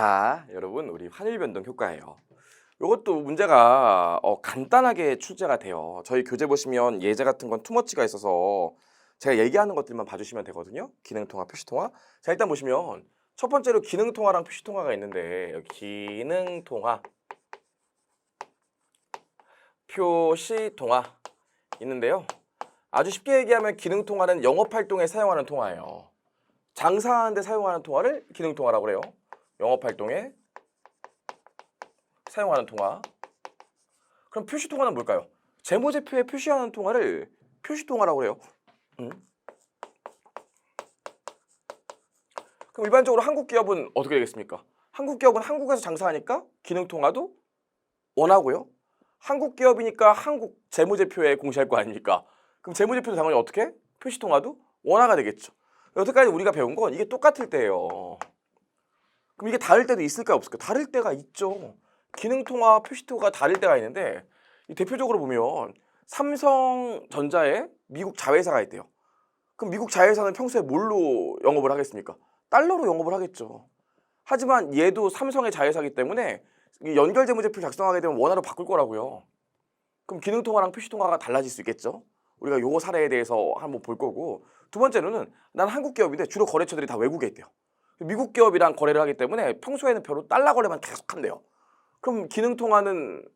자, 여러분 우리 환율 변동 효과예요. 이것도 문제가 간단하게 출제가 돼요. 저희 교재 보시면 예제 같은 건 투머치가 있어서 제가 얘기하는 것들만 봐주시면 되거든요. 기능통화, 표시통화. 자, 일단 보시면 첫 번째로 기능통화랑 표시통화가 있는데 여기 기능통화, 표시통화 있는데요. 아주 쉽게 얘기하면 기능통화는 영업활동에 사용하는 통화예요. 장사하는 데 사용하는 통화를 기능통화라고 그래요. 영업활동에 사용하는 통화. 그럼 표시통화는 뭘까요? 재무제표에 표시하는 통화를 표시통화라고 해요. 그럼 일반적으로 한국 기업은 어떻게 되겠습니까? 한국 기업은 한국에서 장사하니까 기능통화도 원하고요. 한국 기업이니까 한국 재무제표에 공시할 거 아닙니까? 그럼 재무제표도 당연히 어떻게? 표시통화도 원화가 되겠죠. 여태까지 우리가 배운 건 이게 똑같을 때예요. 그럼 이게 다를 때도 있을까요? 없을까요? 다를 때가 있죠. 기능통화, 표시통화가 다를 때가 있는데 대표적으로 보면 삼성전자에 미국 자회사가 있대요. 그럼 미국 자회사는 평소에 뭘로 영업을 하겠습니까? 달러로 영업을 하겠죠. 하지만 얘도 삼성의 자회사이기 때문에 연결 재무제표를 작성하게 되면 원화로 바꿀 거라고요. 그럼 기능통화랑 표시통화가 달라질 수 있겠죠. 우리가 요거 사례에 대해서 한번 볼 거고, 두 번째로는 난 한국 기업인데 주로 거래처들이 다 외국에 있대요. 미국 기업이랑 거래를 하기 때문에 평소에는 별로 달러 거래만 계속 한대요. 그럼 기능통화는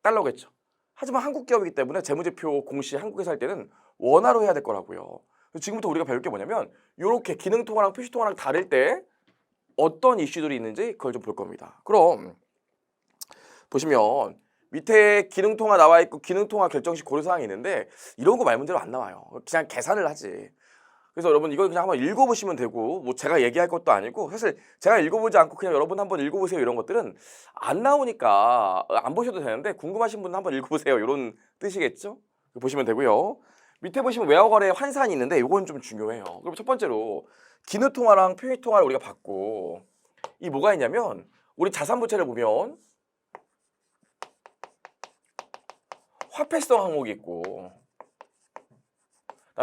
달러겠죠. 하지만 한국 기업이기 때문에 재무제표 공시 한국에서 할 때는 원화로 해야 될 거라고요. 지금부터 우리가 배울 게 뭐냐면 이렇게 기능통화랑 표시통화랑 다를 때 어떤 이슈들이 있는지 그걸 좀 볼 겁니다. 그럼 보시면 밑에 기능통화 나와 있고 기능통화 결정 시 고려사항이 있는데 이런 거 말 문제로 안 나와요. 그냥 계산을 하지. 그래서 여러분 이걸 그냥 한번 읽어보시면 되고, 뭐 제가 얘기할 것도 아니고 사실 제가 읽어보지 않고 그냥 여러분 한번 읽어보세요 이런 것들은 안 나오니까 안 보셔도 되는데 궁금하신 분은 한번 읽어보세요 이런 뜻이겠죠? 보시면 되고요. 밑에 보시면 외화거래 환산이 있는데 이건 좀 중요해요. 그럼 첫 번째로 기능통화랑 표시통화를 우리가 봤고, 이 뭐가 있냐면 우리 자산부채를 보면 화폐성 항목이 있고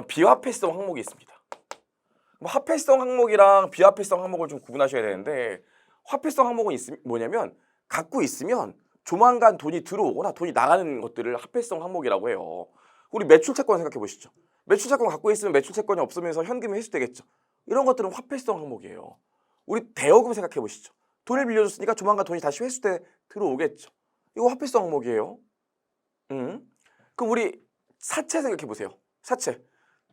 비화폐성 항목이 있습니다. 화폐성 항목이랑 비화폐성 항목을 좀 구분하셔야 되는데, 화폐성 항목은 뭐냐면 갖고 있으면 조만간 돈이 들어오거나 돈이 나가는 것들을 화폐성 항목이라고 해요. 우리 매출채권 생각해 보시죠. 매출채권 갖고 있으면 매출채권이 없으면서 현금이 회수되겠죠. 이런 것들은 화폐성 항목이에요. 우리 대여금 생각해 보시죠. 돈을 빌려줬으니까 조만간 돈이 다시 회수돼 들어오겠죠. 이거 화폐성 항목이에요. 그럼 우리 사채 생각해 보세요. 사채.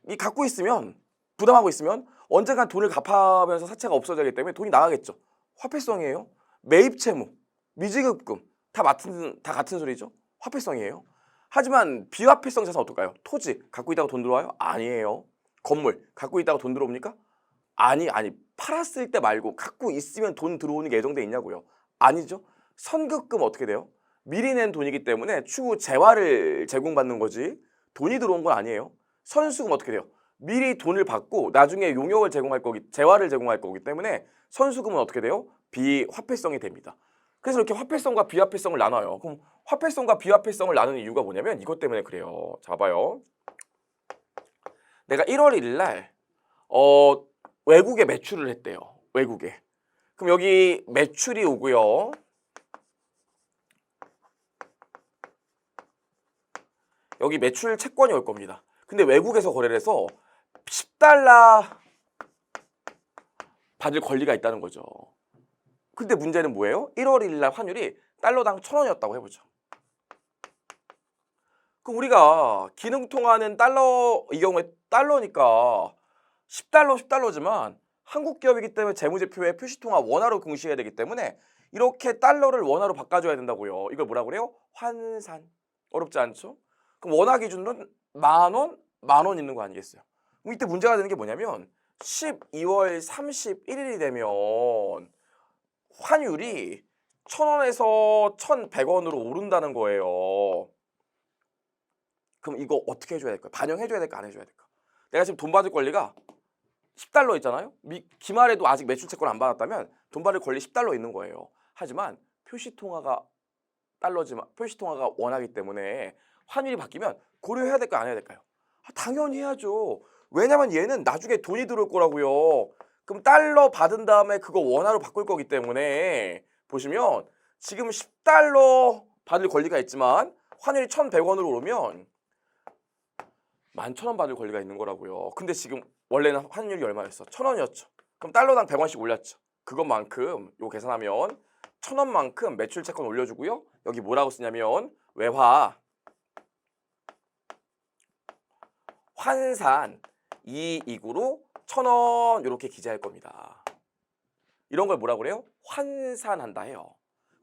이 갖고 있으면, 부담하고 있으면 언젠간 돈을 갚아면서 사채가 없어지기 때문에 돈이 나가겠죠. 화폐성이에요. 매입 채무, 미지급금 다 같은 소리죠. 화폐성이에요. 하지만 비화폐성 자산 어떨까요? 토지 갖고 있다가 돈 들어와요? 아니에요. 건물 갖고 있다가 돈 들어옵니까? 아니 팔았을 때 말고 갖고 있으면 돈 들어오는 게 예정돼 있냐고요. 아니죠. 선급금 어떻게 돼요? 미리 낸 돈이기 때문에 추후 재화를 제공받는 거지 돈이 들어온 건 아니에요. 선수금 어떻게 돼요? 미리 돈을 받고 나중에 용역을 제공할 거기, 재화를 제공할 거기 때문에 선수금은 어떻게 돼요? 비화폐성이 됩니다. 그래서 이렇게 화폐성과 비화폐성을 나눠요. 그럼 화폐성과 비화폐성을 나누는 이유가 뭐냐면 이것 때문에 그래요. 자, 봐요. 내가 1월 1일 날 외국에 매출을 했대요. 외국에. 그럼 여기 매출이 오고요. 여기 매출 채권이 올 겁니다. 근데 외국에서 거래를 해서 10달러 받을 권리가 있다는 거죠. 근데 문제는 뭐예요? 1월 1일 날 환율이 달러당 1,000원이었다고 해보죠. 그럼 우리가 기능통화는 달러, 이 경우에 달러니까 10달러지만 한국 기업이기 때문에 재무제표에 표시통화 원화로 공시해야 되기 때문에 이렇게 달러를 원화로 바꿔줘야 된다고요. 이걸 뭐라고 그래요? 환산. 어렵지 않죠? 그럼 원화 기준으로는 만 원 있는 거 아니겠어요? 그럼 이때 문제가 되는 게 뭐냐면 12월 31일이 되면 환율이 1,000원에서 1,100원으로 오른다는 거예요. 그럼 이거 어떻게 해줘야 될까? 반영해줘야 될까? 안 해줘야 될까? 내가 지금 돈 받을 권리가 10달러 있잖아요? 기말에도 아직 매출채권 안 받았다면 돈 받을 권리 10달러 있는 거예요. 하지만 표시통화가 달러지만 표시통화가 원하기 때문에 환율이 바뀌면 고려해야 될까요? 안 해야 될까요? 당연히 해야죠. 왜냐면 얘는 나중에 돈이 들어올 거라고요. 그럼 달러 받은 다음에 그거 원화로 바꿀 거기 때문에 보시면 지금 10달러 받을 권리가 있지만 환율이 1,100원으로 오르면 11,000원 받을 권리가 있는 거라고요. 근데 지금 원래는 환율이 얼마였어? 1,000원이었죠. 그럼 달러당 100원씩 올렸죠. 그것만큼 요 계산하면 1,000원만큼 매출 채권 올려주고요. 여기 뭐라고 쓰냐면 외화 환산 이익으로 1,000원 이렇게 기재할 겁니다. 이런 걸 뭐라고 그래요? 환산한다 해요.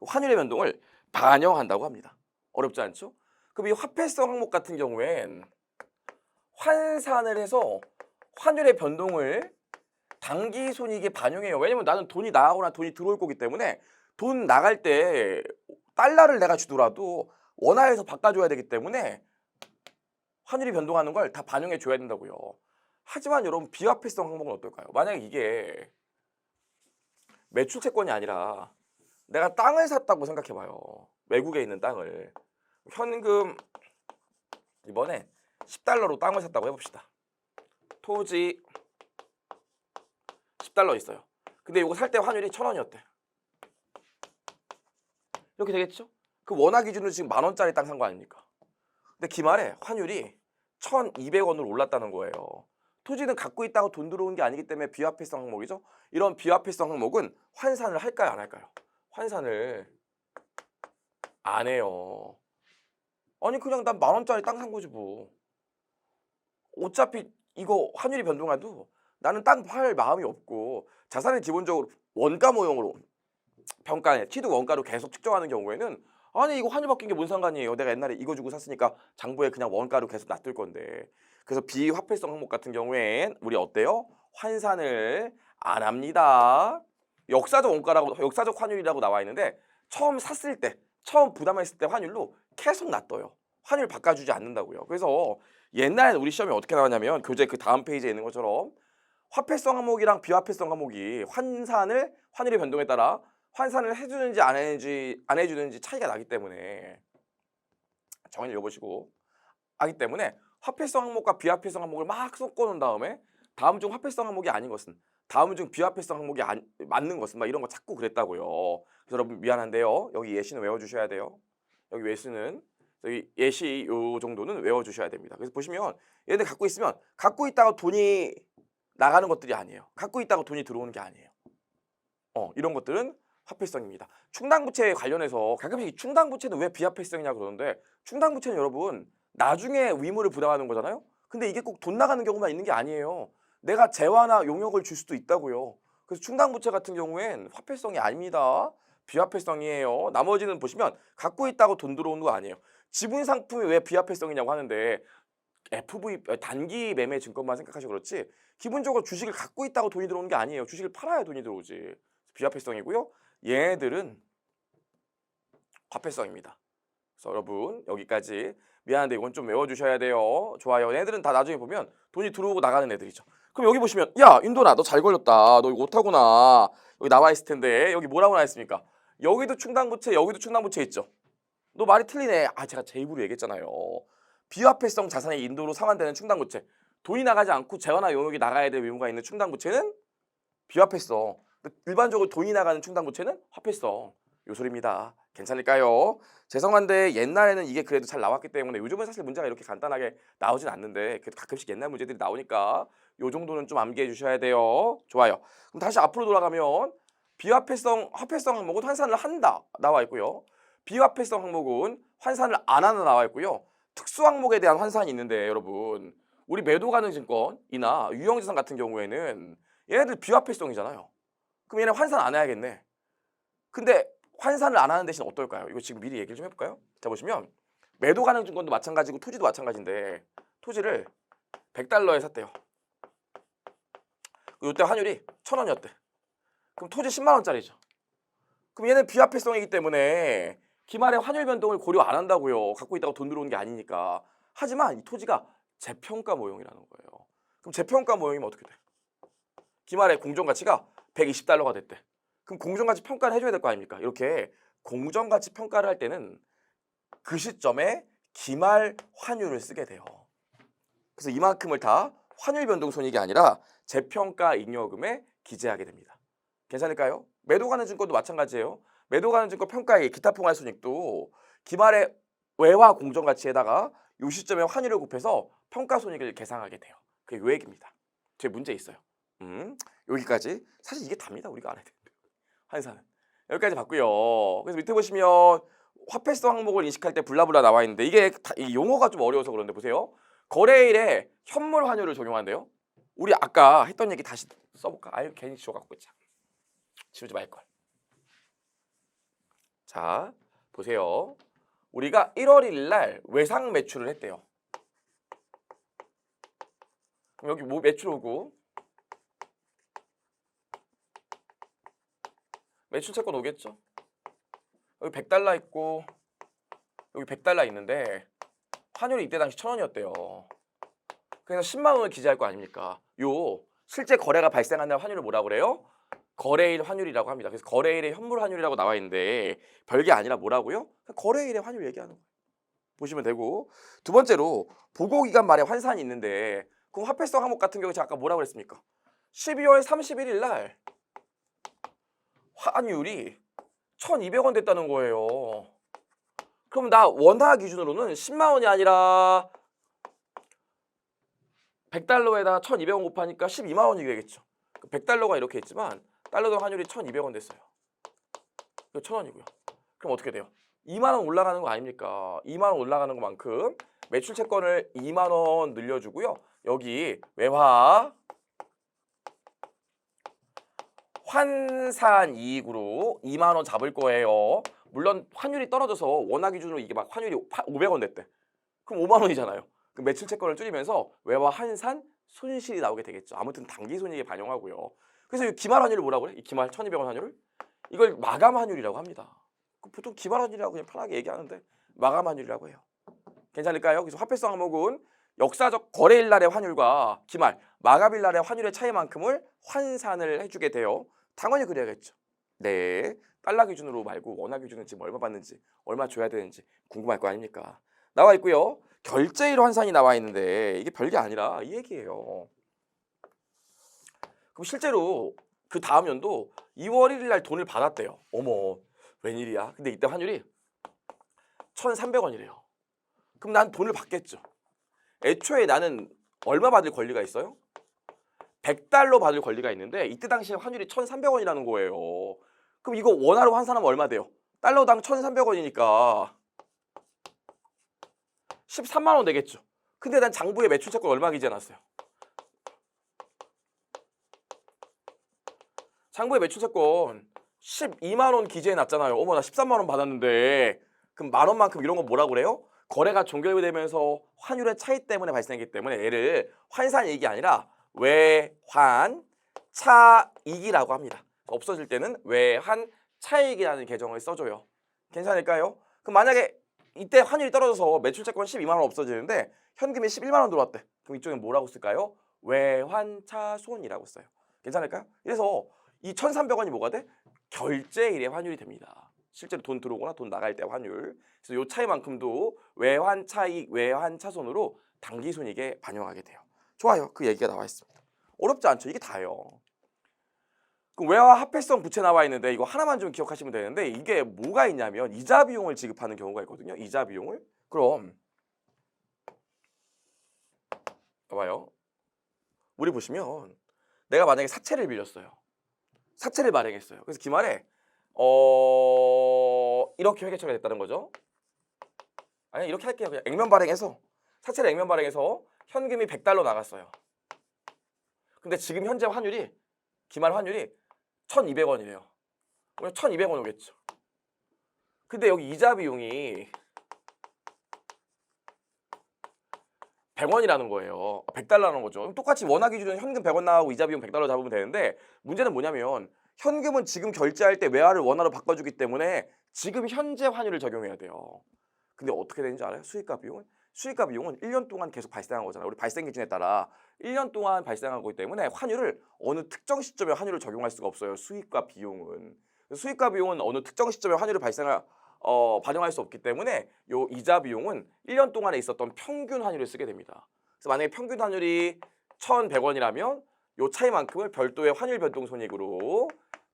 환율의 변동을 반영한다고 합니다. 어렵지 않죠? 그럼 이 화폐성 항목 같은 경우엔 환산을 해서 환율의 변동을 당기 손익에 반영해요. 왜냐면 나는 돈이 나가거나 돈이 들어올 거기 때문에 돈 나갈 때 달러를 내가 주더라도 원화에서 바꿔줘야 되기 때문에 환율이 변동하는 걸 다 반영해 줘야 된다고요. 하지만 여러분 비화폐성 항목은 어떨까요? 만약에 이게 매출 채권이 아니라 내가 땅을 샀다고 생각해봐요. 외국에 있는 땅을. 현금 이번에 10달러로 땅을 샀다고 해봅시다. 토지 10달러 있어요. 근데 이거 살 때 환율이 1,000원이었대. 이렇게 되겠죠? 그 원화 기준으로 지금 10,000원짜리 땅 산 거 아닙니까? 근데 기말에 환율이 1,200원으로 올랐다는 거예요. 토지는 갖고 있다고 돈 들어온 게 아니기 때문에 비화폐성 항목이죠. 이런 비화폐성 항목은 환산을 할까요, 안 할까요? 환산을 안 해요. 아니 그냥 난 10,000원짜리 땅 산 거지 뭐. 어차피 이거 환율이 변동해도 나는 땅 팔 마음이 없고 자산을 기본적으로 원가 모형으로 평가해 취득 원가로 계속 측정하는 경우에는 아니 이거 환율 바뀐 게 뭔 상관이에요. 내가 옛날에 이거 주고 샀으니까 장부에 그냥 원가로 계속 놔둘 건데. 그래서 비화폐성 항목 같은 경우엔 우리 어때요? 환산을 안 합니다. 역사적 원가라고 역사적 환율이라고 나와 있는데 처음 샀을 때 처음 부담했을 때 환율로 계속 놔둬요. 환율 바꿔주지 않는다고요. 그래서 옛날에는 우리 시험이 어떻게 나왔냐면 교재 그 다음 페이지에 있는 것처럼 화폐성 항목이랑 비화폐성 항목이 환율의 변동에 따라 환산을 해주는지 안 해주는지 차이가 나기 때문에 정리 읽어보시고 하기 때문에 화폐성 항목과 비화폐성 항목을 막 섞어놓은 다음에 다음 중 화폐성 항목이 아닌 것은 다음 중 비화폐성 항목이 맞는 것은 막 이런 거 찾고 그랬다고요. 그래서 여러분 미안한데요. 여기 예시는 외워주셔야 돼요. 여기 예시는 여기 예시 요 정도는 외워주셔야 됩니다. 그래서 보시면 얘들 갖고 있으면 갖고 있다가 돈이 나가는 것들이 아니에요. 갖고 있다가 돈이 들어오는 게 아니에요. 이런 것들은 화폐성입니다. 충당부채에 관련해서 가끔씩 충당부채는 왜 비화폐성이냐 그러는데 충당부채는 여러분 나중에 의무를 부담하는 거잖아요. 근데 이게 꼭 돈 나가는 경우만 있는 게 아니에요. 내가 재화나 용역을 줄 수도 있다고요. 그래서 충당부채 같은 경우엔 화폐성이 아닙니다. 비화폐성이에요. 나머지는 보시면 갖고 있다고 돈 들어오는 거 아니에요. 지분 상품이 왜 비화폐성이냐고 하는데 FV 단기 매매 증권만 생각하셔 그렇지 기본적으로 주식을 갖고 있다고 돈이 들어오는 게 아니에요. 주식을 팔아야 돈이 들어오지. 비화폐성이고요. 얘네들은 화폐성입니다. 그래서 여러분 여기까지 미안한데 이건 좀 외워주셔야 돼요. 좋아요. 얘네들은 다 나중에 보면 돈이 들어오고 나가는 애들이죠. 그럼 여기 보시면 야 인도나 너 잘 걸렸다. 너 이거 못하구나. 여기 나와 있을 텐데 여기 뭐라고 나와 있습니까? 여기도 충당부채 여기도 충당부채 있죠. 너 말이 틀리네. 제가 제 입으로 얘기했잖아요. 비화폐성 자산의 인도로 상환되는 충당부채. 돈이 나가지 않고 재화나 용역이 나가야 될 의무가 있는 충당부채는 비화폐성. 일반적으로 돈이 나가는 충당부채는 화폐성. 요 소리입니다. 괜찮을까요? 죄송한데 옛날에는 이게 그래도 잘 나왔기 때문에 요즘은 사실 문제가 이렇게 간단하게 나오진 않는데 그래도 가끔씩 옛날 문제들이 나오니까 요 정도는 좀 암기해 주셔야 돼요. 좋아요. 그럼 다시 앞으로 돌아가면 화폐성 항목은 환산을 한다 나와 있고요. 비화폐성 항목은 환산을 안 하는 나와 있고요. 특수 항목에 대한 환산이 있는데 여러분 우리 매도 가능 증권이나 유형자산 같은 경우에는 얘네들 비화폐성이잖아요. 그럼 얘네 환산 안 해야겠네. 근데 환산을 안 하는 대신 어떨까요? 이거 지금 미리 얘기를 좀 해볼까요? 자 보시면 매도 가능 증권도 마찬가지고 토지도 마찬가지인데 토지를 100달러에 샀대요. 이때 환율이 1,000원이었대. 그럼 토지 10만 원짜리죠. 그럼 얘는 비화폐성이기 때문에 기말에 환율 변동을 고려 안 한다고요. 갖고 있다가 돈 들어오는 게 아니니까. 하지만 이 토지가 재평가 모형이라는 거예요. 그럼 재평가 모형이면 어떻게 돼? 기말에 공정가치가 120달러가 됐대. 그럼 공정가치 평가를 해줘야 될 거 아닙니까? 이렇게 공정가치 평가를 할 때는 그 시점에 기말 환율을 쓰게 돼요. 그래서 이만큼을 다 환율 변동 손익이 아니라 재평가 잉여금의 기재하게 됩니다. 괜찮을까요? 매도 가는 증권도 마찬가지예요. 매도 가는 증권 평가액 기타 포괄손익도 기말의 외화 공정 가치에다가 요 시점에 환율을 곱해서 평가 손익을 계산하게 돼요. 그게 요 얘기입니다. 뒤에 문제 있어요. 여기까지. 사실 이게 답니다. 우리가 알아야 되는데. 환산은. 여기까지 봤고요. 그래서 밑에 보시면 화폐성 항목을 인식할 때 블라블라 나와 있는데 이게 이 용어가 좀 어려워서 그런데 보세요. 거래일에 현물 환율을 적용한대요. 우리 아까 했던 얘기 다시 써볼까? 아유 괜히 지워갖고 있자. 지우지 말걸. 자 보세요. 우리가 1월 1일 날 외상 매출을 했대요. 그럼 여기 뭐 매출 오고 매출 채권 오겠죠? 여기 100달러 있고 여기 100달러 있는데 환율이 이때 당시 1,000원이었대요. 그래서 10만 원을 기재할 거 아닙니까? 요 실제 거래가 발생한 날 환율을 뭐라고 그래요? 거래일 환율이라고 합니다. 그래서 거래일의 현물 환율이라고 나와 있는데 별게 아니라 뭐라고요? 거래일의 환율 얘기하는 거예요. 보시면 되고 두 번째로 보고기간 말에 환산이 있는데 그럼 화폐성 항목 같은 경우 제가 아까 뭐라고 그랬습니까? 12월 31일 날 환율이 1,200원 됐다는 거예요. 그럼 나 원화 기준으로는 10만 원이 아니라 100달러에다 1,200원 곱하니까 12만 원이 되겠죠. 100달러가 이렇게 있지만 달러당 환율이 1,200원 됐어요. 이거 1,000원이고요. 그럼 어떻게 돼요? 2만 원 올라가는 거 아닙니까? 2만 원 올라가는 것만큼 매출 채권을 2만 원 늘려주고요. 여기 외화 환산 이익으로 2만 원 잡을 거예요. 물론 환율이 떨어져서 원화 기준으로 이게 막 환율이 500원 됐대. 그럼 5만 원이잖아요. 그 매출 채권을 줄이면서 외화 환산 손실이 나오게 되겠죠. 아무튼 단기 손익에 반영하고요. 그래서 이 기말 환율을 뭐라고 그래? 이 기말 1,200원 환율을? 이걸 마감 환율이라고 합니다. 보통 기말 환율이라고 그냥 편하게 얘기하는데 마감 환율이라고 해요. 괜찮을까요? 그래서 화폐성 항목은 역사적 거래일 날의 환율과 기말, 마감일 날의 환율의 차이만큼을 환산을 해주게 돼요. 당연히 그래야겠죠. 네, 달러 기준으로 말고 원화 기준은 지금 얼마 받는지, 얼마 줘야 되는지 궁금할 거 아닙니까? 나와 있고요. 결제일 환산이 나와 있는데 이게 별게 아니라 이 얘기예요. 그럼 실제로 그 다음 연도 2월 1일 날 돈을 받았대요. 어머, 웬일이야? 근데 이때 환율이 1,300원이래요. 그럼 난 돈을 받겠죠. 애초에 나는 얼마 받을 권리가 있어요? 100달러 받을 권리가 있는데 이때 당시에 환율이 1,300원이라는 거예요. 그럼 이거 원화로 환산하면 얼마 돼요? 달러당 1,300원이니까 13만 원 되겠죠. 근데 난 장부에 매출 채권 얼마 기재해놨어요? 장부에 매출 채권 12만 원 기재해놨잖아요. 어머 나 13만 원 받았는데 그럼 만 원만큼 이런 거 뭐라고 그래요? 거래가 종결되면서 환율의 차이 때문에 발생했기 때문에 얘를 환산이익이 아니라 외환 차익이라고 합니다. 없어질 때는 외환 차익이라는 계정을 써줘요. 괜찮을까요? 그럼 만약에 이때 환율이 떨어져서 매출채권 12만 원 없어지는데 현금이 11만 원 들어왔대. 그럼 이쪽엔 뭐라고 쓸까요? 외환차손이라고 써요. 괜찮을까요? 그래서 이 1,300원이 뭐가 돼? 결제일의 환율이 됩니다. 실제로 돈 들어오거나 돈 나갈 때 환율. 그래서 이 차이만큼도 외환차익, 외환차손으로 단기손익에 반영하게 돼요. 좋아요. 그 얘기가 나와 있습니다. 어렵지 않죠? 이게 다예요. 그럼 외화 화폐성 부채 나와 있는데 이거 하나만 좀 기억하시면 되는데 이게 뭐가 있냐면 이자 비용을 지급하는 경우가 있거든요. 이자 비용을. 그럼 봐봐요. 우리 보시면 내가 만약에 사채를 빌렸어요. 사채를 발행했어요. 그래서 기말에 이렇게 회계 처리가 됐다는 거죠. 아니 이렇게 할게요. 그냥 액면 발행해서 사채를 액면 발행해서 현금이 100달러 나갔어요. 근데 지금 현재 환율이 기말 환율이 1,200원이래요. 그럼 1,200원 오겠죠. 근데 여기 이자 비용이 100원이라는 거예요. 100달러라는 거죠. 똑같이 원화 기준은 현금 100원 나가고 이자 비용 100달러 잡으면 되는데 문제는 뭐냐면 현금은 지금 결제할 때 외화를 원화로 바꿔주기 때문에 지금 현재 환율을 적용해야 돼요. 근데 어떻게 되는지 알아요? 수익과 비용은? 수익과 비용은 1년 동안 계속 발생한 거잖아요. 우리 발생 기준에 따라 1년 동안 발생한 거기 때문에 환율을 어느 특정 시점에 환율을 적용할 수가 없어요. 수익과 비용은. 수익과 비용은 어느 특정 시점에 환율을 반영할 수 없기 때문에 요 이자 비용은 1년 동안에 있었던 평균 환율을 쓰게 됩니다. 그래서 만약에 평균 환율이 1,100원이라면 요 차이만큼을 별도의 환율 변동 손익으로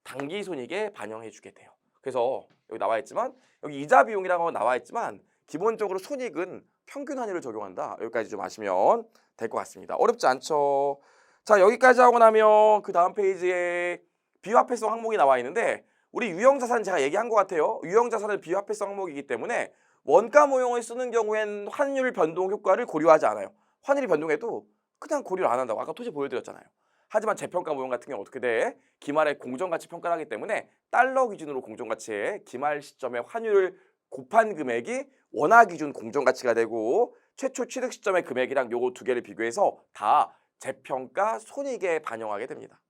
당기 손익에 반영해 주게 돼요. 그래서 여기 나와 있지만 여기 이자 비용이라고 나와 있지만 기본적으로 손익은 평균 환율을 적용한다. 여기까지 좀 아시면 될 것 같습니다. 어렵지 않죠? 자, 여기까지 하고 나면 그 다음 페이지에 비화폐성 항목이 나와 있는데 우리 유형자산 제가 얘기한 것 같아요. 유형자산은 비화폐성 항목이기 때문에 원가 모형을 쓰는 경우엔 환율 변동 효과를 고려하지 않아요. 환율이 변동해도 그냥 고려를 안 한다고 아까 토지 보여드렸잖아요. 하지만 재평가 모형 같은 경우 어떻게 돼? 기말에 공정가치 평가를 하기 때문에 달러 기준으로 공정가치에 기말 시점에 환율을 곱한 금액이 원화 기준 공정가치가 되고 최초 취득 시점의 금액이랑 요거 두 개를 비교해서 다 재평가 손익에 반영하게 됩니다.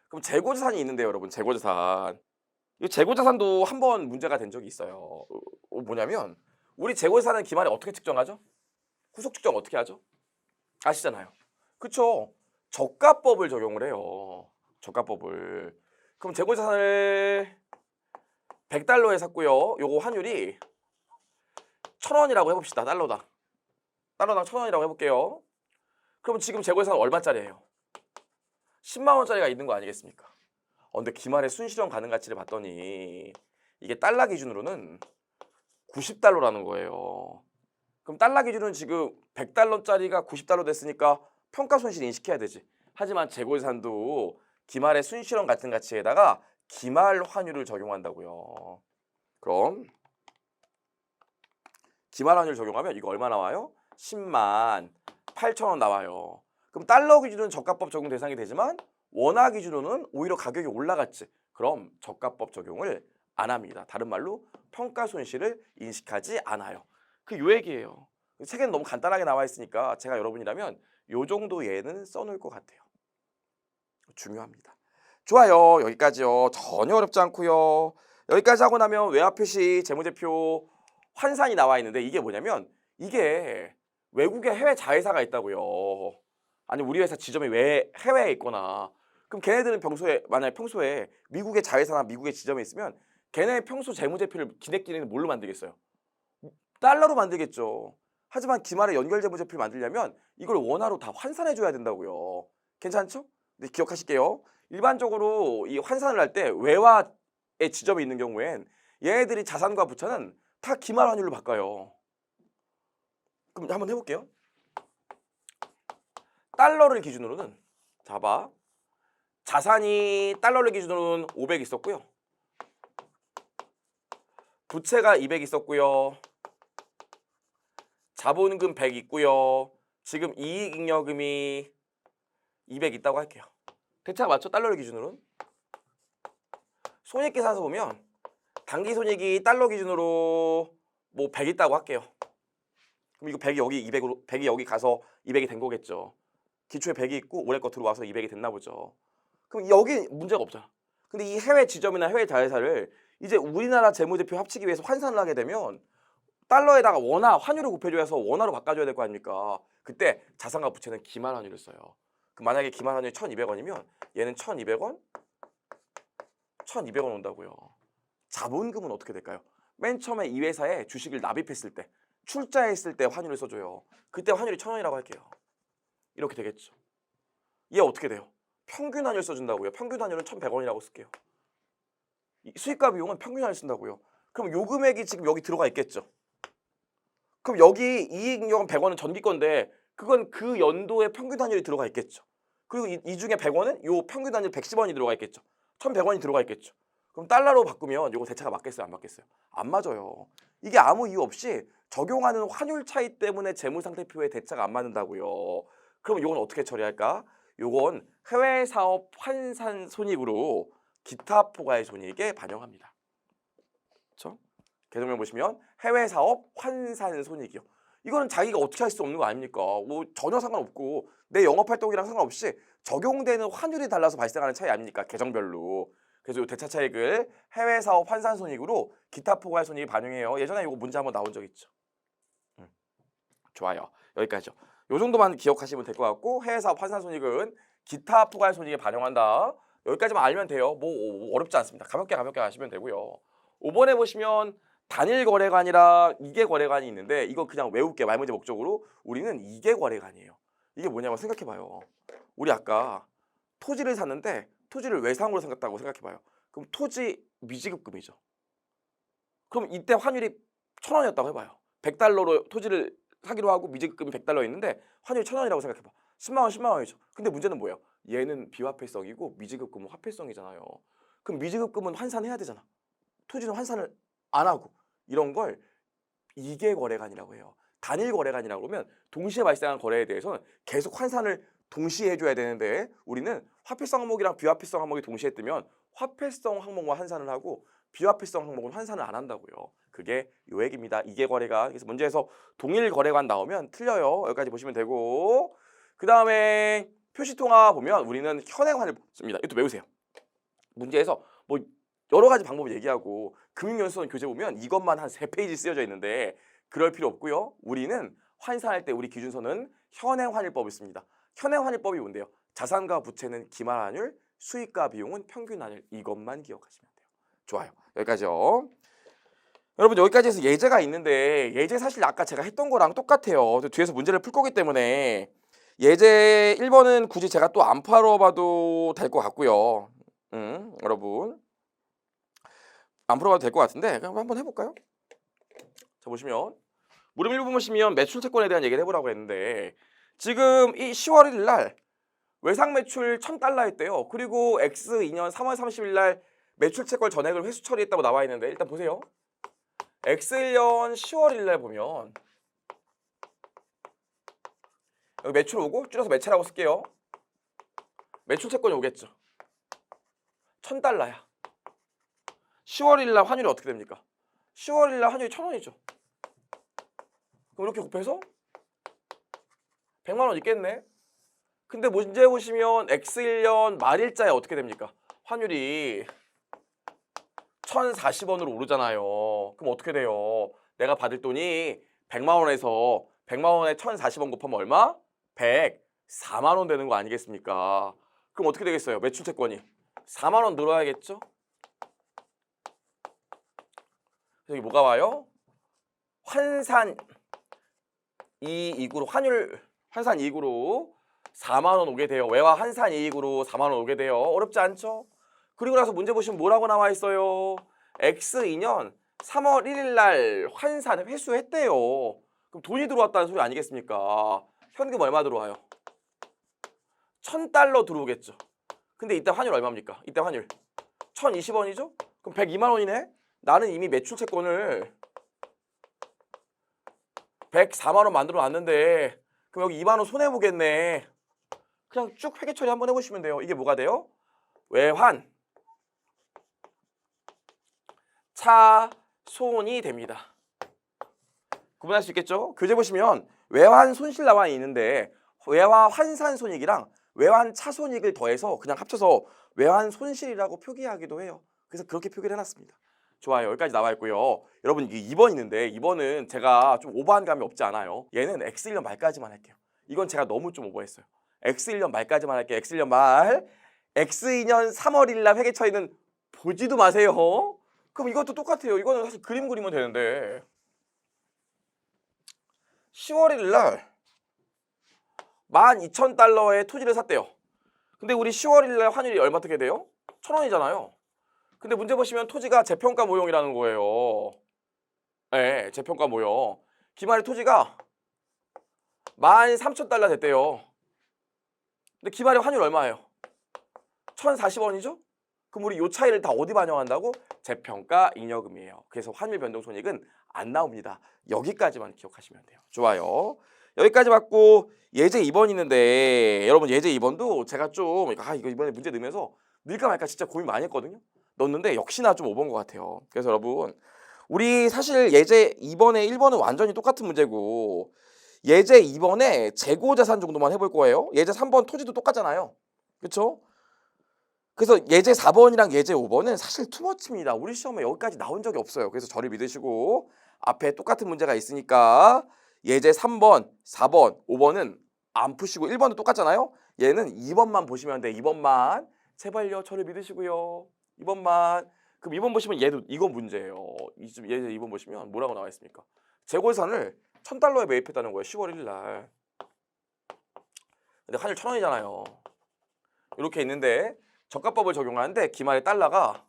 그럼 재고자산이 있는데요, 여러분. 재고자산. 이 재고자산도 한번 문제가 된 적이 있어요. 뭐냐면 우리 재고자산은 기말에 어떻게 측정하죠? 후속 측정 어떻게 하죠? 아시잖아요. 그쵸? 저가법을 적용을 해요. 저가법을. 그럼 재고자산을 100달러에 샀고요. 요거 환율이 1,000원이라고 해봅시다. 달러당 1,000원이라고 해볼게요. 그럼 지금 재고자산은 얼마짜리예요? 10만 원짜리가 있는 거 아니겠습니까? 근데 기말에 순실현 가능 가치를 봤더니 이게 달러 기준으로는 90달러라는 거예요. 그럼 달러 기준은 지금 100달러짜리가 90달러 됐으니까 평가 손실 인식해야 되지. 하지만 재고자산도 기말의 순실현 같은 가치에다가 기말 환율을 적용한다고요. 그럼 기말 환율 적용하면 이거 얼마 나와요? 10만 8천 원 나와요. 그럼 달러 기준은 저가법 적용 대상이 되지만 원화 기준으로는 오히려 가격이 올라갔지. 그럼 저가법 적용을 안 합니다. 다른 말로 평가 손실을 인식하지 않아요. 그 요 얘기예요. 책에는 너무 간단하게 나와 있으니까 제가 여러분이라면 요 정도 예는 써놓을 것 같아요. 중요합니다. 좋아요. 여기까지요. 전혀 어렵지 않고요. 여기까지 하고 나면 외화 표시 재무제표 환산이 나와 있는데 이게 뭐냐면 이게 외국에 해외 자회사가 있다고요. 아니 우리 회사 지점이 왜 해외에 있거나 그럼 걔네들은 만약에 평소에 미국의 자회사나 미국의 지점에 있으면 걔네 평소 재무제표를 기내끼리는 뭘로 만들겠어요? 달러로 만들겠죠. 하지만 기말에 연결 재무제표를 만들려면 이걸 원화로 다 환산해 줘야 된다고요. 괜찮죠? 네, 기억하실게요. 일반적으로 이 환산을 할 때 외화의 지점이 있는 경우엔 얘네들이 자산과 부채는 다 기말 환율로 바꿔요. 그럼 한번 해볼게요. 달러를 기준으로는 봐. 자산이 달러를 기준으로는 500 있었고요. 부채가 200 있었고요. 자본금 100 있고요. 지금 이익잉여금이 200 있다고 할게요. 대체가 맞죠? 달러를 기준으로는. 손익계산서 보면 당기손익이 달러 기준으로 뭐 100 있다고 할게요. 그럼 이거 100이 여기 200으로 100이 여기 가서 200이 된 거겠죠. 기초에 100이 있고 올해 거 들어와서 200이 됐나 보죠. 그럼 여기 문제가 없잖아. 근데 이 해외 지점이나 해외 자회사를 이제 우리나라 재무제표 합치기 위해서 환산을 하게 되면 달러에다가 원화 환율을 곱해줘서 원화로 바꿔줘야 될 거 아닙니까? 그때 자산과 부채는 기말 환율을 써요. 그럼 만약에 기말 환율이 1,200원이면 얘는 1,200원, 1,200원 온다고요. 자본금은 어떻게 될까요? 맨 처음에 이 회사에 주식을 납입했을 때, 출자했을 때 환율을 써줘요. 그때 환율이 1,000원이라고 할게요. 이렇게 되겠죠. 얘 어떻게 돼요? 평균 환율 써준다고요. 평균 환율은 1,100원이라고 쓸게요. 수익과 비용은 평균 환율 쓴다고요. 그럼 요 금액이 지금 여기 들어가 있겠죠. 그럼 여기 이익잉여금 100원은 전기 건데 그건 그 연도의 평균 환율이 들어가 있겠죠. 그리고 이 중에 100원은 요 평균 환율 110원이 들어가 있겠죠. 1,100원이 들어가 있겠죠. 그럼 달러로 바꾸면 요거 대차가 맞겠어요? 안 맞겠어요? 안 맞아요. 이게 아무 이유 없이 적용하는 환율 차이 때문에 재무상태표에 대차가 안 맞는다고요. 그럼 요건 어떻게 처리할까? 요건 해외 사업 환산 손익으로 기타 포괄 손익에 반영합니다. 그렇죠? 개정면 보시면 해외 사업 환산 손익이요. 이거는 자기가 어떻게 할 수 없는 거 아닙니까? 뭐 전혀 상관없고 내 영업 활동이랑 상관없이 적용되는 환율이 달라서 발생하는 차이 아닙니까? 계정별로. 그래서 이 대차 차익을 해외 사업 환산 손익으로 기타 포괄 손익이 반영해요. 예전에 이거 문제 한번 나온 적 있죠. 좋아요. 여기까지요. 요 정도만 기억하시면 될 것 같고 해외 사업 환산 손익은 기타 포괄 손익에 반영한다. 여기까지만 알면 돼요. 뭐 어렵지 않습니다. 가볍게 하시면 되고요. 5번에 보시면 단일 거래관이랑 이계 거래관이 있는데 이거 그냥 외울게 말문제 목적으로 우리는 이계 거래관이에요. 이게 뭐냐고 생각해봐요. 우리 아까 토지를 샀는데 토지를 외상으로 생겼다고 생각해봐요. 그럼 토지 미지급금이죠. 그럼 이때 환율이 1,000원이었다고 해봐요. 100달러로 토지를 사기로 하고 미지급금이 100달러 있는데 환율이 1,000원이라고 생각해봐. 10만 원, 10만 원이죠. 근데 문제는 뭐예요? 얘는 비화폐성이고 미지급금은 화폐성이잖아요. 그럼 미지급금은 환산해야 되잖아. 토지는 환산을 안 하고 이런 걸 이계 거래간이라고 해요. 단일 거래간이라고 그러면 동시에 발생한 거래에 대해서는 계속 환산을 동시에 해줘야 되는데 우리는 화폐성 항목이랑 비화폐성 항목이 동시에 뜨면 화폐성 항목만 환산을 하고 비화폐성 항목은 환산을 안 한다고요. 그게 요 얘기입니다. 이계 거래간. 그래서 문제에서 동일 거래관 나오면 틀려요. 여기까지 보시면 되고 그 다음에 표시통화 보면 우리는 현행환을 씁니다. 이것도 외우세요. 문제에서 뭐 여러 가지 방법을 얘기하고 금융연수원 교재 보면 이것만 한 3페이지 쓰여져 있는데 그럴 필요 없고요. 우리는 환산할 때 우리 기준서는 현행환율법을 씁니다. 현행환율법이 뭔데요? 자산과 부채는 기말환율, 수익과 비용은 평균환율. 이것만 기억하시면 돼요. 좋아요. 여기까지요. 여러분 여기까지 해서 예제가 있는데 예제 사실 아까 제가 했던 거랑 똑같아요. 뒤에서 문제를 풀 거기 때문에 예제 1번은 굳이 제가 또 안 풀어봐도 될 것 같고요. 여러분 안 풀어봐도 될 것 같은데 그럼 한번 해볼까요? 자 보시면 무릎 1부 보시면 매출 채권에 대한 얘기를 해보라고 했는데 지금 이 10월 1일 날 외상 매출 1,000달러 했대요. 그리고 X2년 3월 30일 날 매출 채권 전액을 회수 처리했다고 나와 있는데 일단 보세요. X1년 10월 1일 날 보면 여기 매출 오고 줄여서 매체라고 쓸게요. 매출 채권이 오겠죠. 1,000달러야. 10월 1일 날 환율이 어떻게 됩니까? 10월 1일 날 환율이 1,000원이죠. 그럼 이렇게 곱해서 100만 원 있겠네. 근데 문제 보시면 X1년 말일자에 어떻게 됩니까? 환율이 1,040원으로 오르잖아요. 그럼 어떻게 돼요? 내가 받을 돈이 100만 원에서 100만 원에 1,040원 곱하면 얼마? 104만 원 되는 거 아니겠습니까? 그럼 어떻게 되겠어요? 매출 채권이 4만 원 늘어야겠죠? 여기 뭐가 와요? 환산 이익으로 환산 이익으로 4만 원 오게 돼요. 외화 환산 이익으로 4만 원 오게 돼요. 어렵지 않죠? 그리고 나서 문제 보시면 뭐라고 나와 있어요? X2년 3월 1일 날 환산을 회수했대요. 그럼 돈이 들어왔다는 소리 아니겠습니까? 현금 얼마 들어와요? 1,000달러 들어오겠죠. 근데 이때 환율 얼마입니까? 이때 환율 1,020원이죠? 그럼 102만 원이네? 나는 이미 매출 채권을 104만 원 만들어 놨는데 그럼 여기 2만 원 손해 보겠네. 그냥 쭉 회계 처리 한번 해보시면 돼요. 이게 뭐가 돼요? 외환 차손이 됩니다. 구분할 수 있겠죠? 교재 보시면 외환 손실 나와 있는데 외화 환산 손익이랑 외환 차손익을 더해서 그냥 합쳐서 외환 손실이라고 표기하기도 해요. 그래서 그렇게 표기를 해놨습니다. 좋아요. 여기까지 나와 있고요. 여러분 이게 2번 있는데 2번은 제가 좀 오버한 감이 없지 않아요. 얘는 X1년 말까지만 할게요. 이건 제가 너무 좀 오버했어요. X1년 말까지만 할게요. X1년 말. X2년 3월 1일 날 회계 처리는 보지도 마세요. 그럼 이것도 똑같아요. 이거는 사실 그림 그리면 되는데 10월 1일 날 12,000달러의 토지를 샀대요. 근데 우리 10월 1일 날 환율이 얼마 어떻게 돼요? 1,000원이잖아요. 근데 문제 보시면 토지가 재평가 모형이라는 거예요. 네, 재평가 모형. 기말에 토지가 13,000달러 됐대요. 근데 기말에 환율 얼마예요? 1,040원이죠? 그럼 우리 요 차이를 다 어디 반영한다고? 재평가 잉여금이에요. 그래서 환율 변동 손익은 안 나옵니다. 여기까지만 기억하시면 돼요. 좋아요. 여기까지 받고 예제 2번 있는데 여러분 예제 2번도 제가 좀 이거 이번에 문제 넣으면서 넣을까 말까 진짜 고민 많이 했거든요. 넣었는데 역시나 좀 오버인 것 같아요. 그래서 여러분 우리 사실 예제 2번에 1번은 완전히 똑같은 문제고 예제 2번에 재고자산 정도만 해볼 거예요. 예제 3번 토지도 똑같잖아요. 그렇죠? 그래서 예제 4번이랑 예제 5번은 사실 투머치입니다. 우리 시험에 여기까지 나온 적이 없어요. 그래서 저를 믿으시고 앞에 똑같은 문제가 있으니까 예제 3번, 4번, 5번은 안 푸시고 1번도 똑같잖아요. 얘는 2번만 보시면 돼. 2번만. 제발요. 저를 믿으시고요. 2번만. 그럼 2번 보시면 얘도 이거 문제예요. 예제 2번 보시면 뭐라고 나와 있습니까? 재고자산을 1,000달러에 매입했다는 거예요. 10월 1일 날. 근데 환율 1,000원이잖아요. 이렇게 있는데 저가법을 적용하는데 기말에 달러가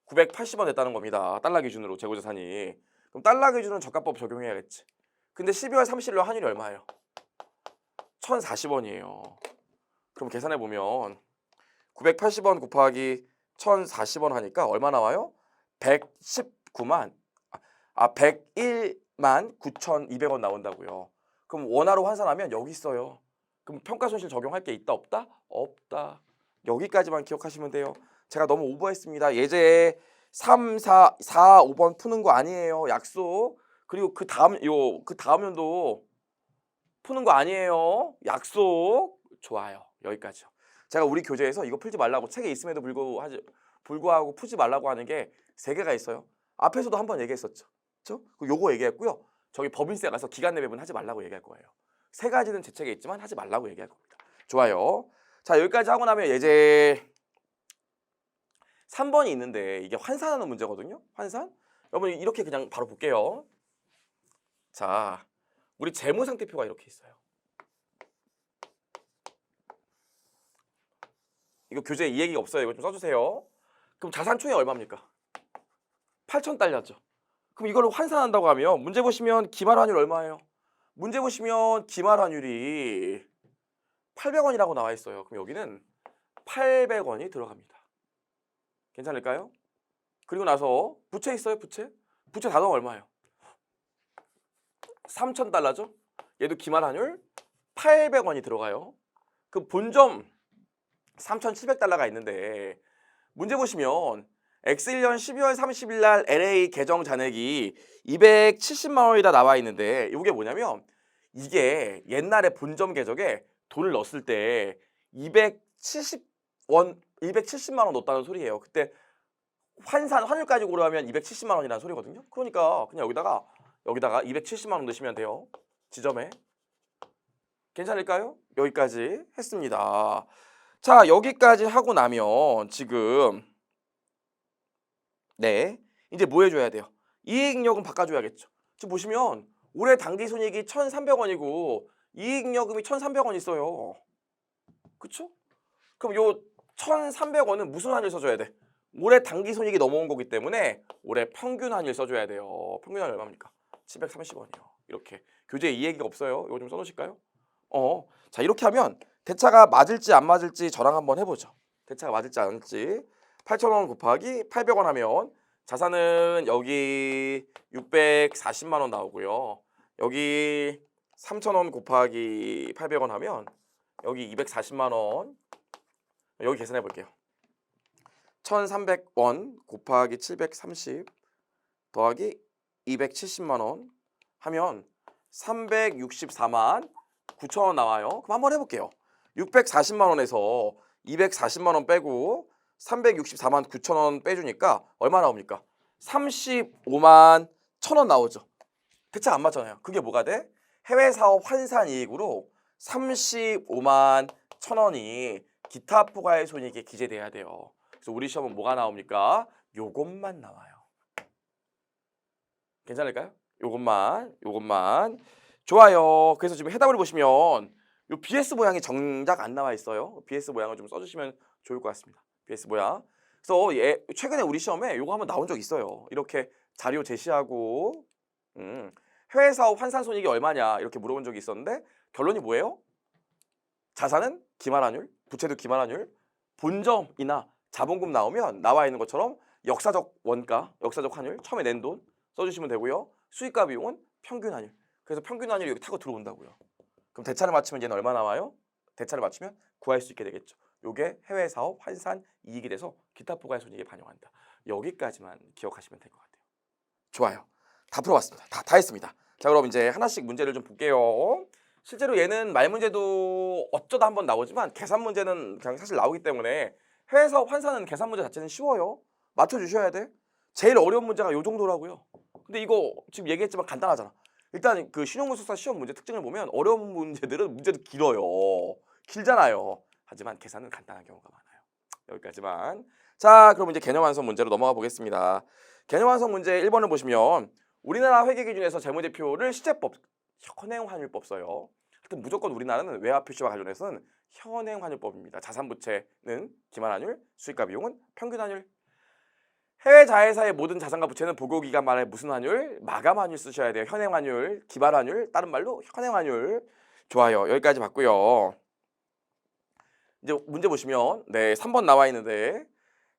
980원 됐다는 겁니다. 달러 기준으로 재고자산이. 그럼 달러 기준은 저가법 적용해야겠지. 근데 12월 30일로 환율이 얼마예요? 1,040원이에요. 그럼 계산해 보면 980원 곱하기 1,040원 하니까 얼마 나와요? 111만 9,200원 나온다고요. 그럼 원화로 환산하면 여기 있어요. 그럼 평가손실 적용할 게 있다 없다? 없다. 여기까지만 기억하시면 돼요. 제가 너무 오버했습니다. 예제에 3, 4, 5번 푸는 거 아니에요. 약속. 그리고 그 다음 연도 푸는 거 아니에요. 약속. 좋아요. 여기까지요. 제가 우리 교재에서 이거 풀지 말라고 책에 있음에도 불구하고 푸지 말라고 하는 게 3개가 있어요. 앞에서도 한번 얘기했었죠. 그렇죠? 요거 얘기했고요. 저기 법인세 가서 기간 내 배분 하지 말라고 얘기할 거예요. 3가지는 제 책에 있지만 하지 말라고 얘기할 겁니다. 좋아요. 자, 여기까지 하고 나면 예제 3번이 있는데 이게 환산하는 문제거든요. 환산? 여러분 이렇게 그냥 바로 볼게요. 자, 우리 재무상태표가 이렇게 있어요. 이거 교재에 이 얘기가 없어요. 이거 좀 써주세요. 그럼 자산총이 얼마입니까? 8,000달러죠. 그럼 이걸 환산한다고 하면 문제 보시면 기말 환율 얼마예요? 문제 보시면 기말 환율이 800원이라고 나와 있어요. 그럼 여기는 800원이 들어갑니다. 괜찮을까요? 그리고 나서 부채 있어요, 부채? 부채 단어가 얼마예요? 3,000달러죠? 얘도 기말 환율 800원이 들어가요. 그 본점 3,700달러가 있는데 문제 보시면 X1년 12월 30일 날 LA 계정 잔액이 270만 원이다 나와 있는데 이게 뭐냐면 이게 옛날에 본점 계정에 돈을 넣었을 때 270만 원 넣었다는 소리예요. 그때 환율까지 고려하면 270만 원이라는 소리거든요. 그러니까 그냥 여기다가 270만 원 넣으시면 돼요. 지점에. 괜찮을까요? 여기까지 했습니다. 자, 여기까지 하고 나면 지금 이제 뭐 해줘야 돼요? 이익잉여금 바꿔줘야겠죠. 지금 보시면 올해 당기손익이 1,300원이고 이익잉여금이 1,300원 있어요. 그쵸? 그럼 요 1,300원은 무슨 환율 써줘야 돼? 올해 당기손익이 넘어온 거기 때문에 올해 평균 환율 써줘야 돼요. 평균 환율 얼마입니까? 730원이요. 이렇게 교재에 이 얘기가 없어요. 이거 좀 써놓으실까요? 자, 이렇게 하면 대차가 맞을지 안 맞을지 저랑 한번 해보죠. 대차가 맞을지 안 맞을지. 8,000원 곱하기 800원 하면 자산은 여기 640만 원 나오고요. 여기 3,000원 곱하기 800원 하면 여기 240만 원. 여기 계산해 볼게요. 1,300원 곱하기 730 더하기 270만 원 하면 364만 9천 원 나와요. 그럼 한번 해볼게요. 640만 원에서 240만 원 빼고 364만 9천 원 빼주니까 얼마 나옵니까? 35만 1천 원 나오죠. 대차 안 맞잖아요. 그게 뭐가 돼? 해외 사업 환산 이익으로 35만 1천 원이 기타 포괄 손익에 기재돼야 돼요. 그래서 우리 시험은 뭐가 나옵니까? 요것만 나와요. 괜찮을까요? 요것만. 좋아요. 그래서 지금 해답을 보시면 요 BS 모양이 정작 안 나와 있어요. BS 모양을 좀 써주시면 좋을 것 같습니다. BS 모양. 그래서 최근에 우리 시험에 요거 한번 나온 적 있어요. 이렇게 자료 제시하고 해외 사업 환산 손익이 얼마냐 이렇게 물어본 적이 있었는데 결론이 뭐예요? 자산은 기말환율, 부채도 기말환율, 본점이나 자본금 나오면 나와 있는 것처럼 역사적 원가, 역사적 환율, 처음에 낸 돈 써주시면 되고요. 수익과 비용은 평균 환율. 그래서 평균 환율이 여기 타고 들어온다고요. 그럼 대차를 맞추면 얘는 얼마 나와요? 대차를 맞추면 구할 수 있게 되겠죠. 요게 해외 사업 환산 이익이 돼서 기타 포괄 손익에 반영한다. 여기까지만 기억하시면 될 것 같아요. 좋아요. 다 풀어봤습니다. 다 했습니다. 자, 그럼 이제 하나씩 문제를 좀 볼게요. 실제로 얘는 말 문제도 어쩌다 한번 나오지만 계산 문제는 그냥 사실 나오기 때문에 해외 사업 환산은 계산 문제 자체는 쉬워요. 맞춰주셔야 돼. 제일 어려운 문제가 요 정도라고요. 근데 이거 지금 얘기했지만 간단하잖아. 일단 그 신용문서사 시험 문제 특징을 보면 어려운 문제들은 문제도 길어요. 길잖아요. 하지만 계산은 간단한 경우가 많아요. 여기까지만. 자, 그럼 이제 개념 완성 문제로 넘어가 보겠습니다. 개념 완성 문제 1번을 보시면 우리나라 회계 기준에서 재무제표를 시제법, 현행환율법 써요. 하여튼 무조건 우리나라는 외화 표시와 관련해서는 현행 환율법입니다. 자산부채는 기말환율, 수익과 비용은 평균 환율. 해외 자회사의 모든 자산과 부채는 보고기간 말에 무슨 환율? 마감 환율 쓰셔야 돼요. 현행 환율, 기말 환율, 다른 말로 현행 환율. 좋아요. 여기까지 봤고요. 이제 문제 보시면 3번 나와 있는데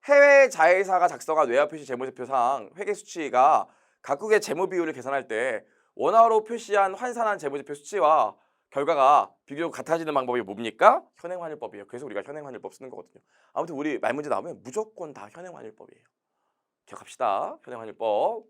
해외 자회사가 작성한 외화 표시 재무제표상 회계 수치가 각국의 재무 비율을 계산할 때 원화로 표시한 환산한 재무제표 수치와 결과가 비교적 같아지는 방법이 뭡니까? 현행환율법이에요. 그래서 우리가 현행환율법 쓰는 거거든요. 아무튼 우리 말 문제 나오면 무조건 다 현행환율법이에요. 기억합시다. 현행환율법.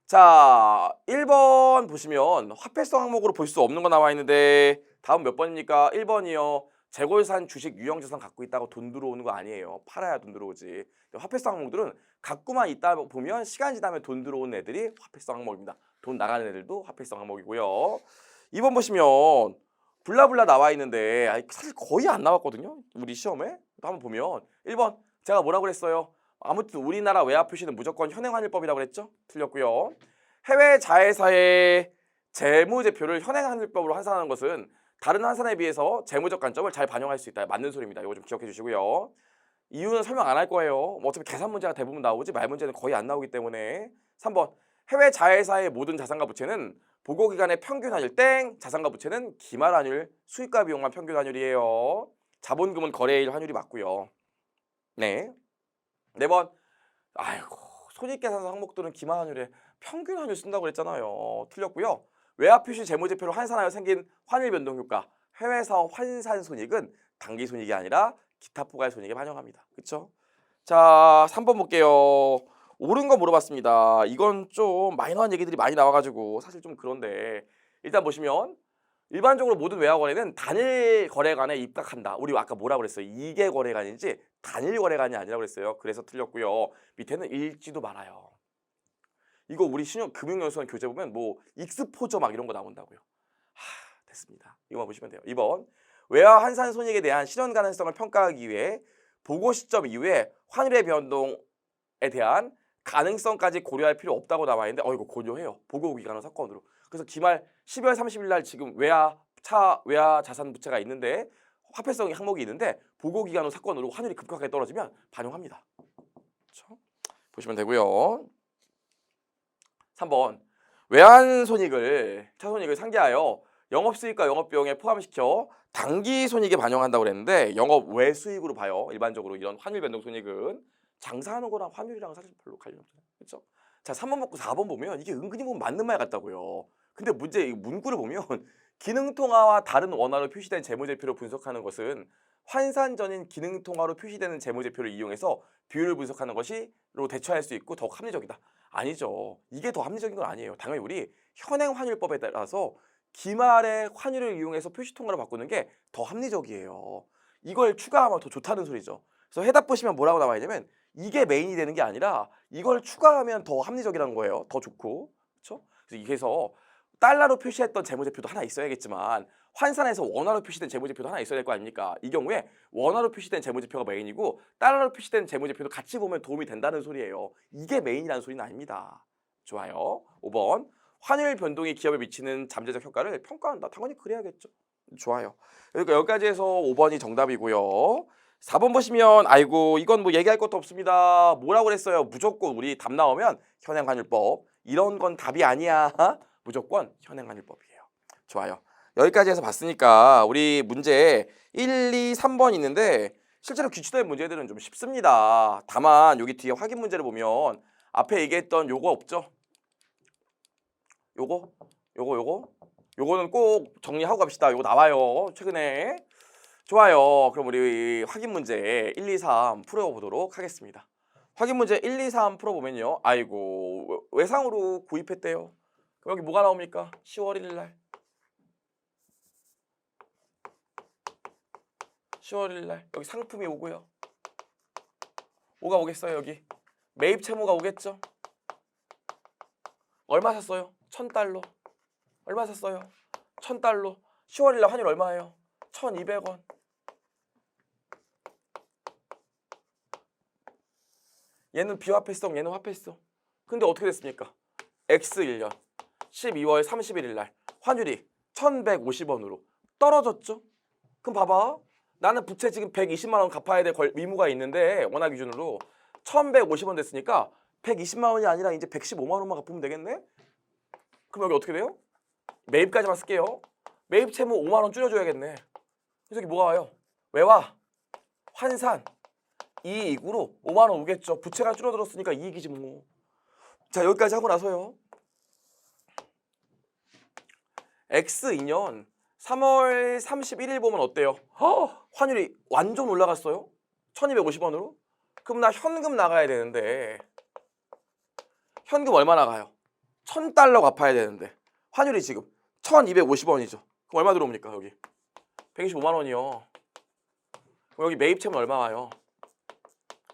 자, 1번 보시면 화폐성 항목으로 볼 수 없는 거 나와 있는데 다음 몇 번입니까? 1번이요. 재고산 주식 유형자산 갖고 있다고 돈 들어오는 거 아니에요. 팔아야 돈 들어오지. 화폐성 항목들은 갖고만 있다 보면 시간 지나면 돈 들어오는 애들이 화폐성 항목입니다. 돈 나가는 애들도 화폐성 항목이고요. 2번 보시면 블라블라 나와 있는데 사실 거의 안 나왔거든요. 우리 시험에. 한번 보면 1번 제가 뭐라고 그랬어요? 아무튼 우리나라 외화 표시는 무조건 현행환율법이라고 그랬죠? 틀렸고요. 해외 자회사의 재무제표를 현행환율법으로 환산하는 것은 다른 환산에 비해서 재무적 관점을 잘 반영할 수 있다. 맞는 소리입니다. 이거 좀 기억해 주시고요. 이유는 설명 안 할 거예요. 뭐 어차피 계산 문제가 대부분 나오지 말 문제는 거의 안 나오기 때문에 3번 해외 자회사의 모든 자산과 부채는 보고기간의 평균 환율 땡 자산과 부채는 기말 환율 수익과 비용만 평균 환율이에요. 자본금은 거래일 환율이 맞고요. 네. 4번 아이고 손익계산서 항목들은 기말 환율에 평균 환율 쓴다고 그랬잖아요. 틀렸고요. 외화 표시 재무제표를 환산하여 생긴 환율 변동 효과 해외사 환산 손익은 단기 손익이 아니라 기타 포괄 손익에 반영합니다. 그렇죠? 자 3번 볼게요. 옳은 거 물어봤습니다. 이건 좀 마이너한 얘기들이 많이 나와가지고 사실 좀 그런데 일단 보시면 일반적으로 모든 외화 거래는 단일 거래관에 입각한다. 우리 아까 뭐라고 그랬어요? 이계 거래관인지 단일 거래관이 아니라고 그랬어요. 그래서 틀렸고요. 밑에는 일지도 많아요. 이거 우리 신용 금융연수원 교재 보면 뭐 익스포저 막 이런 거 나온다고요. 됐습니다. 이거만 보시면 돼요. 2번 외화 환산 손익에 대한 실현 가능성을 평가하기 위해 보고 시점 이후에 환율의 변동에 대한 가능성까지 고려할 필요 없다고 나와 있는데 이거 고려해요. 보고 기간을 사건으로. 그래서 기말 12월 30일 날 지금 외화 자산 부채가 있는데 화폐성 항목이 있는데 보고 기간으로 사건으로 환율이 급격하게 떨어지면 반영합니다. 그렇죠? 보시면 되고요. 3번 외환 손익을 차손익을 상계하여 영업수익과 영업비용에 포함시켜 단기 손익에 반영한다고 그랬는데 영업 외수익으로 봐요. 일반적으로 이런 환율 변동 손익은 장사하는 거랑 환율이랑 사실 별로 관련 없잖아요. 그렇죠? 자 3번 먹고 4번 보면 이게 은근히 보면 맞는 말 같다고요. 근데 문제 이 문구를 보면 기능통화와 다른 원화로 표시된 재무제표를 분석하는 것은 환산 전인 기능통화로 표시되는 재무제표를 이용해서 비율을 분석하는 것이로 대처할 수 있고 더욱 합리적이다. 아니죠. 이게 더 합리적인 건 아니에요. 당연히 우리 현행 환율법에 따라서 기말의 환율을 이용해서 표시통화로 바꾸는 게 더 합리적이에요. 이걸 추가하면 더 좋다는 소리죠. 그래서 해답 보시면 뭐라고 나와 있냐면 이게 메인이 되는 게 아니라 이걸 추가하면 더 합리적이라는 거예요. 더 좋고. 그렇죠? 그래서 달러로 표시했던 재무제표도 하나 있어야겠지만 환산해서 원화로 표시된 재무제표도 하나 있어야 될 거 아닙니까? 이 경우에 원화로 표시된 재무제표가 메인이고 달러로 표시된 재무제표도 같이 보면 도움이 된다는 소리예요. 이게 메인이라는 소리는 아닙니다. 좋아요. 5번 환율 변동이 기업에 미치는 잠재적 효과를 평가한다. 당연히 그래야겠죠. 좋아요. 그러니까 여기까지 해서 5번이 정답이고요. 4번 보시면 아이고 이건 뭐 얘기할 것도 없습니다. 뭐라고 그랬어요? 무조건 우리 답 나오면 현행환율법. 이런 건 답이 아니야. 무조건 현행환율법이에요. 좋아요. 여기까지 해서 봤으니까 우리 문제 1, 2, 3번 있는데 실제로 기출된 문제들은 좀 쉽습니다. 다만 여기 뒤에 확인 문제를 보면 앞에 얘기했던 요거 없죠? 요거는 꼭 정리하고 갑시다. 요거 나와요. 최근에. 좋아요. 그럼 우리 확인 문제 1, 2, 3 풀어보도록 하겠습니다. 확인 문제 1, 2, 3 풀어보면요. 아이고 외상으로 구입했대요. 그럼 여기 뭐가 나옵니까? 10월 1일 날. 10월 1일 날 여기 상품이 오고요. 뭐가 오겠어요 여기? 매입 채무가 오겠죠? 얼마 샀어요? 1,000달러. 얼마 샀어요? 1,000달러. 10월 1일 날 환율 얼마예요? 1,200원. 얘는 비화폐성, 얘는 화폐성. 근데 어떻게 됐습니까? X1년 12월 31일 날 환율이 1,150원으로 떨어졌죠. 그럼 봐봐. 나는 부채 지금 120만 원 갚아야 될 의무가 있는데 원화 기준으로 1,150원 됐으니까 120만 원이 아니라 이제 115만 원만 갚으면 되겠네? 그럼 여기 어떻게 돼요? 매입까지만 쓸게요. 매입 채무 5만 원 줄여줘야겠네. 그래서 여기 뭐가 와요? 외화, 환산, 이익으로 5만 원 오겠죠. 부채가 줄어들었으니까 이익이지 뭐. 자, 여기까지 하고 나서요. X2년 3월 31일 보면 어때요? 환율이 완전 올라갔어요. 1250원으로. 그럼 나 현금 나가야 되는데 현금 얼마 나가요? 1000달러 갚아야 되는데 환율이 지금 1250원이죠. 그럼 얼마 들어옵니까 여기? 125만 원이요. 그럼 여기 매입 채무는 얼마 와요?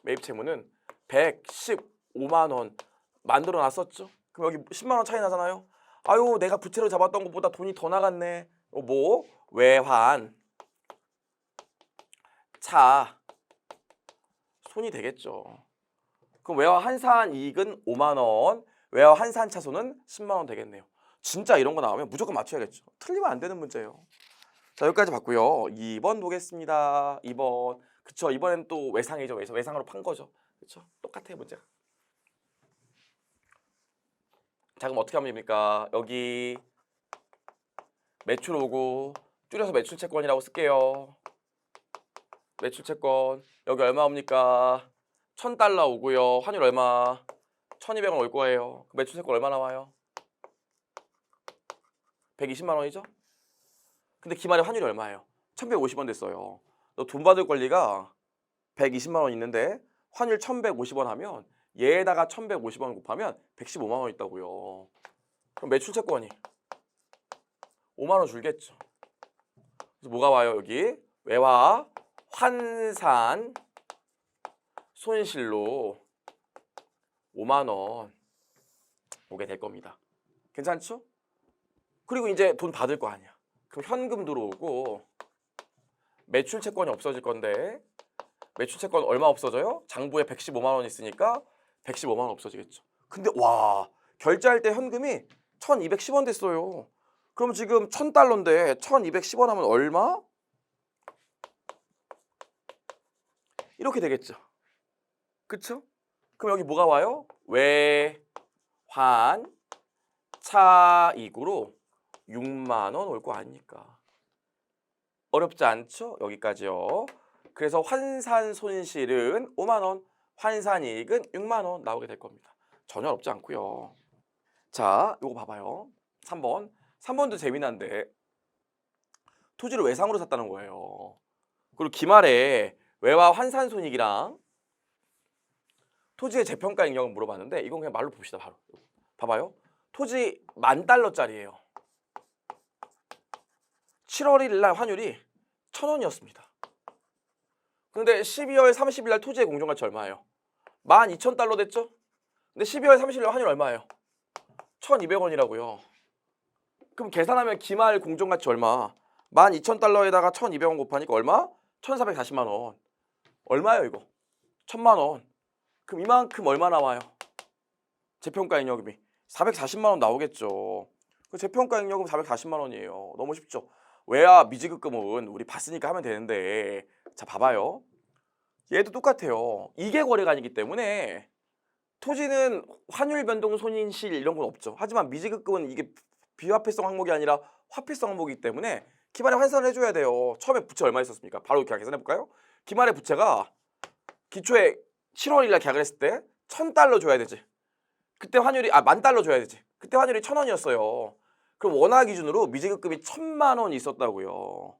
매입 채무는 115만 원 만들어 놨었죠. 그럼 여기 10만 원 차이 나잖아요. 아유 내가 부채로 잡았던 것보다 돈이 더 나갔네. 뭐? 외환 차 손이 되겠죠. 그럼 외화 환산 이익은 5만 원, 외화 환산 차손은 10만 원 되겠네요. 진짜 이런 거 나오면 무조건 맞춰야겠죠. 틀리면 안 되는 문제예요. 자 여기까지 봤고요. 2번 보겠습니다. 2번. 그쵸, 이번엔 또 외상이죠. 외상으로 판 거죠. 그쵸, 똑같아요 문제가. 자 그럼 어떻게 하면 됩니까? 여기 매출 오고 줄여서 매출채권이라고 쓸게요. 매출채권 여기 얼마 옵니까? 1000달러 오고요. 환율 얼마? 1200원 올 거예요. 매출채권 얼마 나와요? 120만 원이죠? 근데 기말에 환율이 얼마예요? 1150원 됐어요. 너 돈 받을 권리가 120만 원 있는데 환율 1150원 하면 얘에다가 1150원 곱하면 115만 원 있다고요. 그럼 매출채권이 5만 원 줄겠죠. 그래서 뭐가 와요 여기? 외화 환산 손실로 5만 원 오게 될 겁니다. 괜찮죠? 그리고 이제 돈 받을 거 아니야. 그럼 현금 들어오고 매출 채권이 없어질 건데 매출 채권 얼마 없어져요? 장부에 115만 원 있으니까 115만 원 없어지겠죠. 근데 와 결제할 때 현금이 1210원 됐어요. 그럼 지금 1000달러인데 1210원 하면 얼마? 이렇게 되겠죠. 그쵸? 그럼 여기 뭐가 와요? 외환 차익으로 6만 원 올 거 아닙니까? 어렵지 않죠? 여기까지요. 그래서 환산 손실은 5만 원, 환산 이익은 6만 원 나오게 될 겁니다. 전혀 어렵지 않고요. 자, 요거 봐봐요. 3번. 3번도 재미난데 토지를 외상으로 샀다는 거예요. 그리고 기말에 외화 환산 손익이랑 토지의 재평가 인력을 물어봤는데 이건 그냥 말로 봅시다. 바로. 봐봐요. 토지 10,000달러짜리예요. 7월 1일 날 환율이 1,000원이었습니다. 근데 12월 30일 날 토지의 공정가치 얼마예요? 12,000달러 됐죠? 근데 12월 30일 날 환율 얼마예요? 1,200원이라고요. 그럼 계산하면 기말 공정가치 얼마? 12,000달러에다가 1,200원 곱하니까 얼마? 1,440만 원. 얼마예요 이거? 1,000만 원. 그럼 이만큼 얼마 나와요? 재평가 잉여금이 440만 원 나오겠죠. 그 재평가 잉여금 440만 원이에요. 너무 쉽죠. 외화 미지급금은 우리 봤으니까 하면 되는데 자 봐봐요. 얘도 똑같아요. 이게 거래가 아니기 때문에 토지는 환율 변동 손실 이런 건 없죠. 하지만 미지급금은 이게 비화폐성 항목이 아니라 화폐성 항목이기 때문에 기말에 환산을 해줘야 돼요. 처음에 부채 얼마 있었습니까? 바로 이렇게 계산해 볼까요? 기말에 부채가 기초에 7월 1일 계약을 했을 때 1,000달러 줘야 되지. 그때 환율이 10,000달러 줘야 되지. 그때 환율이 1,000원이었어요. 그럼 원화 기준으로 미지급금이 1,000만 원이 있었다고요.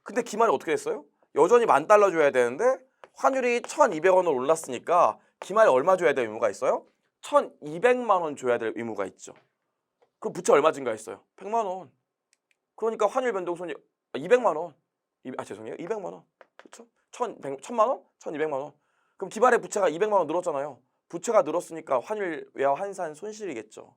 근데 기말에 어떻게 됐어요? 여전히 10,000달러 줘야 되는데 환율이 1,200원으로 올랐으니까 기말에 얼마 줘야 될 의무가 있어요? 1,200만 원 줘야 될 의무가 있죠. 그럼 부채 얼마 증가했어요? 100만 원. 그러니까 환율 변동 손이 200만 원. 죄송해요. 200만 원. 그렇죠? 1,000만 원? 1,200만 원. 그럼 기말의 부채가 200만 원 늘었잖아요. 부채가 늘었으니까 환율 외화 환산 손실이겠죠.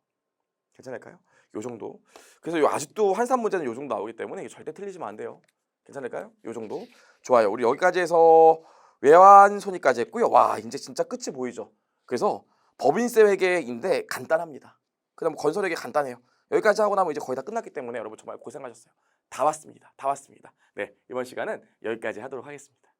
괜찮을까요? 요 정도. 그래서 아직도 환산 문제는 요 정도 나오기 때문에 이게 절대 틀리시면 안 돼요. 괜찮을까요? 요 정도. 좋아요. 우리 여기까지 해서 외환 손익까지 했고요. 와, 이제 진짜 끝이 보이죠. 그래서 법인세 회계인데 간단합니다. 그다음 건설 회계 간단해요. 여기까지 하고 나면 이제 거의 다 끝났기 때문에 여러분 정말 고생하셨어요. 다 왔습니다. 다 왔습니다. 네, 이번 시간은 여기까지 하도록 하겠습니다.